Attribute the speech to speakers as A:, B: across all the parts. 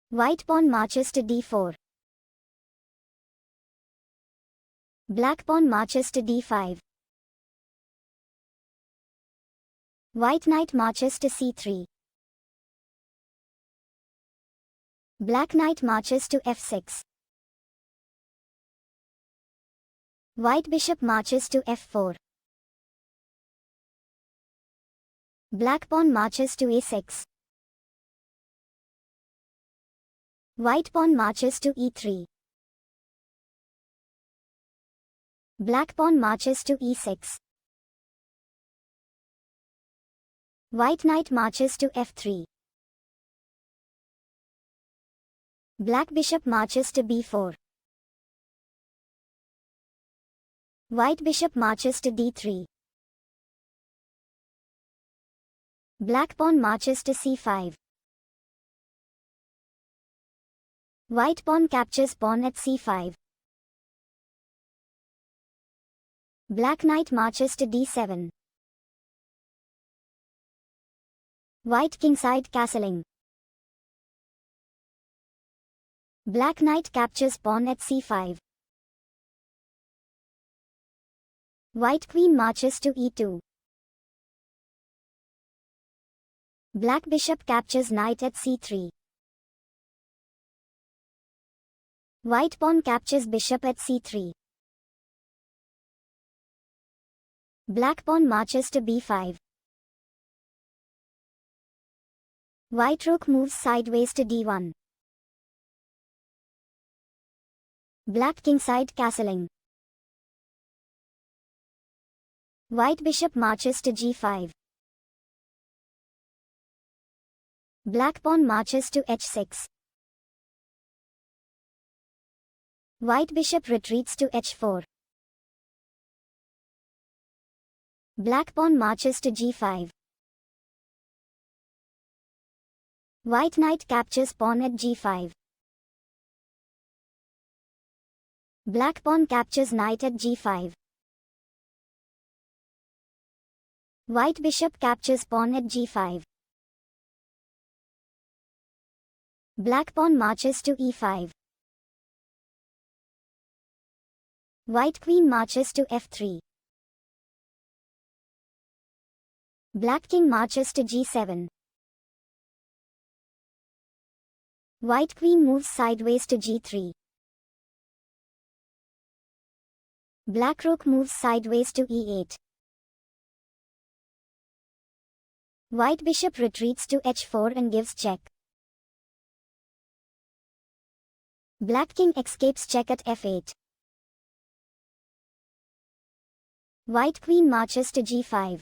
A: White pawn marches to d4. Black pawn marches to d5. White knight marches to c3. Black knight marches to f6. White bishop marches to f4. Black pawn marches to a6. White pawn marches to e3. Black pawn marches to e6. White knight marches to f3. Black bishop marches to b4. White bishop marches to d3. Black pawn marches to c5. White pawn captures pawn at c5. Black knight marches to d7. White kingside castling. Black knight captures pawn at c5. White queen marches to e2. Black bishop captures knight at c3. White pawn captures bishop at c3. Black pawn marches to b5. White rook moves sideways to d1. Black kingside castling. White bishop marches to g5. Black pawn marches to h6. White bishop retreats to h4. Black pawn marches to g5. White knight captures pawn at g5. Black pawn captures knight at g5. White bishop captures pawn at g5. Black pawn marches to e5. White queen marches to f3. Black king marches to g7. White queen moves sideways to g3. Black rook moves sideways to e8. White bishop retreats to h4 and gives check. Black king escapes check at f8. White queen marches to g5.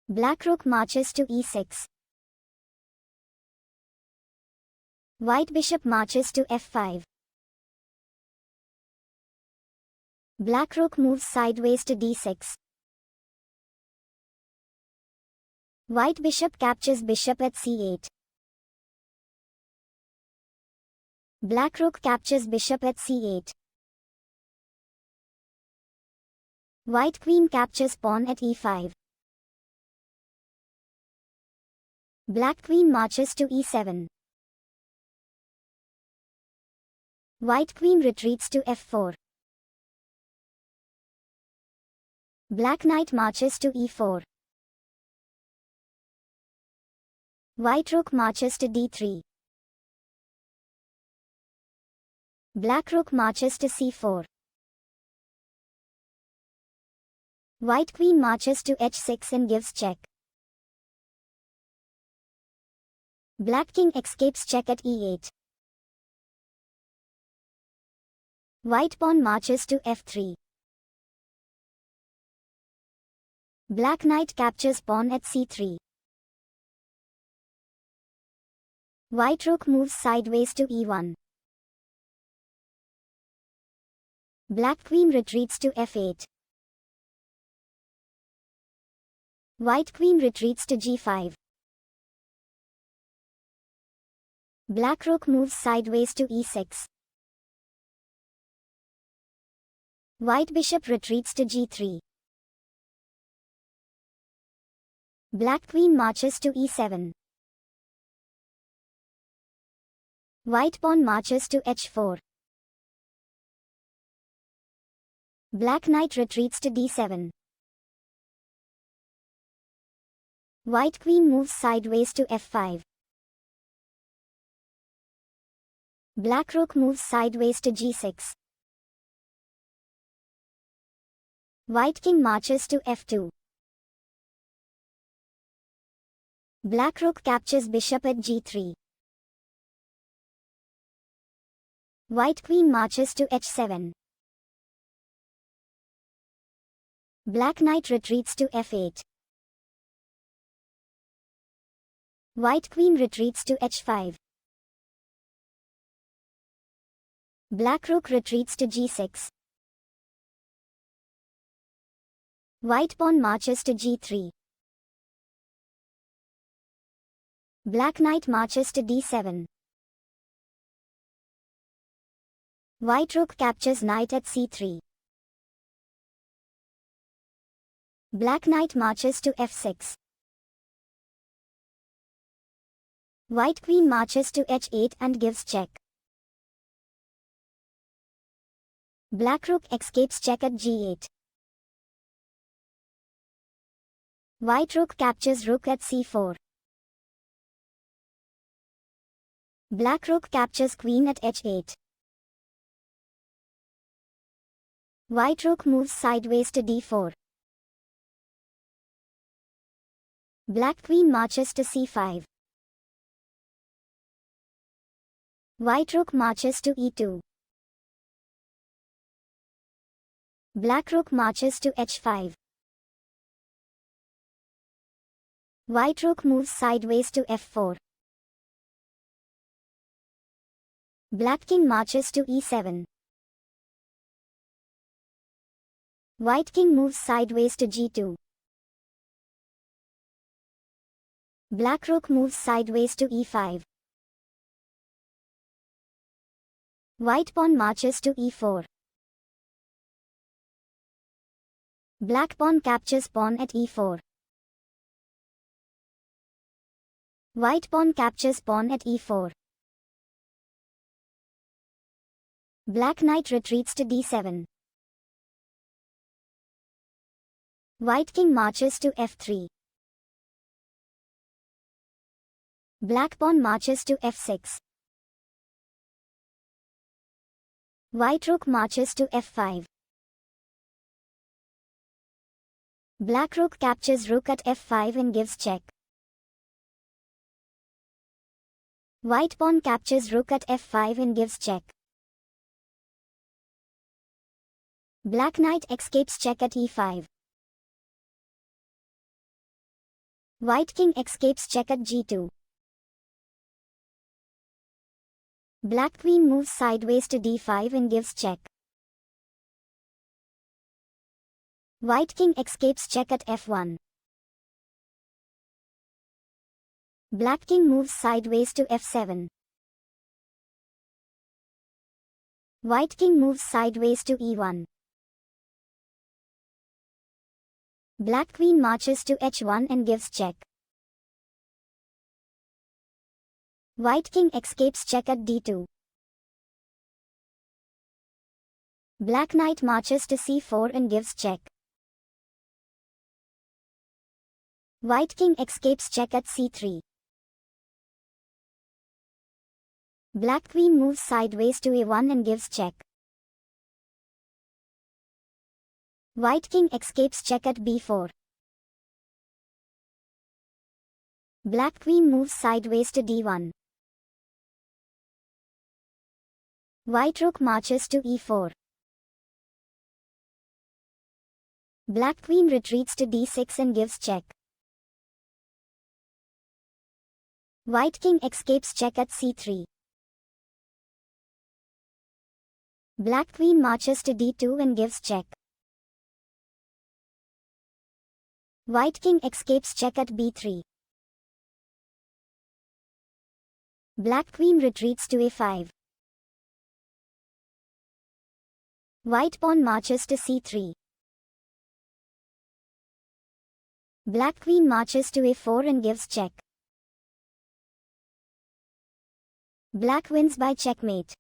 A: Black rook marches to e6. White bishop marches to f5. Black rook moves sideways to d6. White bishop captures bishop at c8. Black rook captures bishop at c8. White queen captures pawn at e5. Black queen marches to e7. White queen retreats to f4. Black knight marches to e4. White rook marches to d3. Black rook marches to c4. White queen marches to h6 and gives check. Black king escapes check at e8. White pawn marches to f3. Black knight captures pawn at c3. White rook moves sideways to e1. Black queen retreats to f8. White queen retreats to g5. Black rook moves sideways to e6. White bishop retreats to g3. Black queen marches to e7. White queen marches to e7. White pawn marches to h4. Black knight retreats to d7. White queen moves sideways to f5. Black rook moves sideways to g6. White king marches to f2. Black rook captures bishop at g3. White queen marches to h7. Black knight retreats to f8. White queen retreats to h5. Black rook retreats to g6. White pawn marches to g3. Black knight marches to d7. White rook captures knight at c3. Black knight marches to f6. White queen marches to h8 and gives check. Black rook escapes check at g8. White rook captures rook at c4. Black rook captures queen at h8. White rook moves sideways to d4. Black queen marches to c5. White rook marches to e2. Black rook marches to h5. White rook moves sideways to f4. Black king marches to e7. White king moves sideways to g2. Black rook moves sideways to e5. White pawn marches to e4. Black pawn captures pawn at e4. White pawn captures pawn at e4. Black knight retreats to d7. White king marches to f3. Black pawn marches to f6. White rook marches to f5. Black rook captures rook at f5 and gives check. White pawn captures rook at f5 and gives check. Black knight escapes check at e5. White king escapes check at g2. Black queen moves sideways to d5 and gives check. White king escapes check at f1. Black king moves sideways to f7. White king moves sideways to e1. Black queen marches to h1 and gives check. White king escapes check at d2. Black knight marches to c4 and gives check. White king escapes check at c3. Black queen moves sideways to a1 and gives check. White king escapes check at b4. Black queen moves sideways to d1. White rook marches to e4. Black queen retreats to d6 and gives check. White king escapes check at c3. Black queen marches to d2 and gives check. White king escapes check at b3. Black queen retreats to a5. White pawn marches to c3. Black queen marches to a4 and gives check. Black wins by checkmate.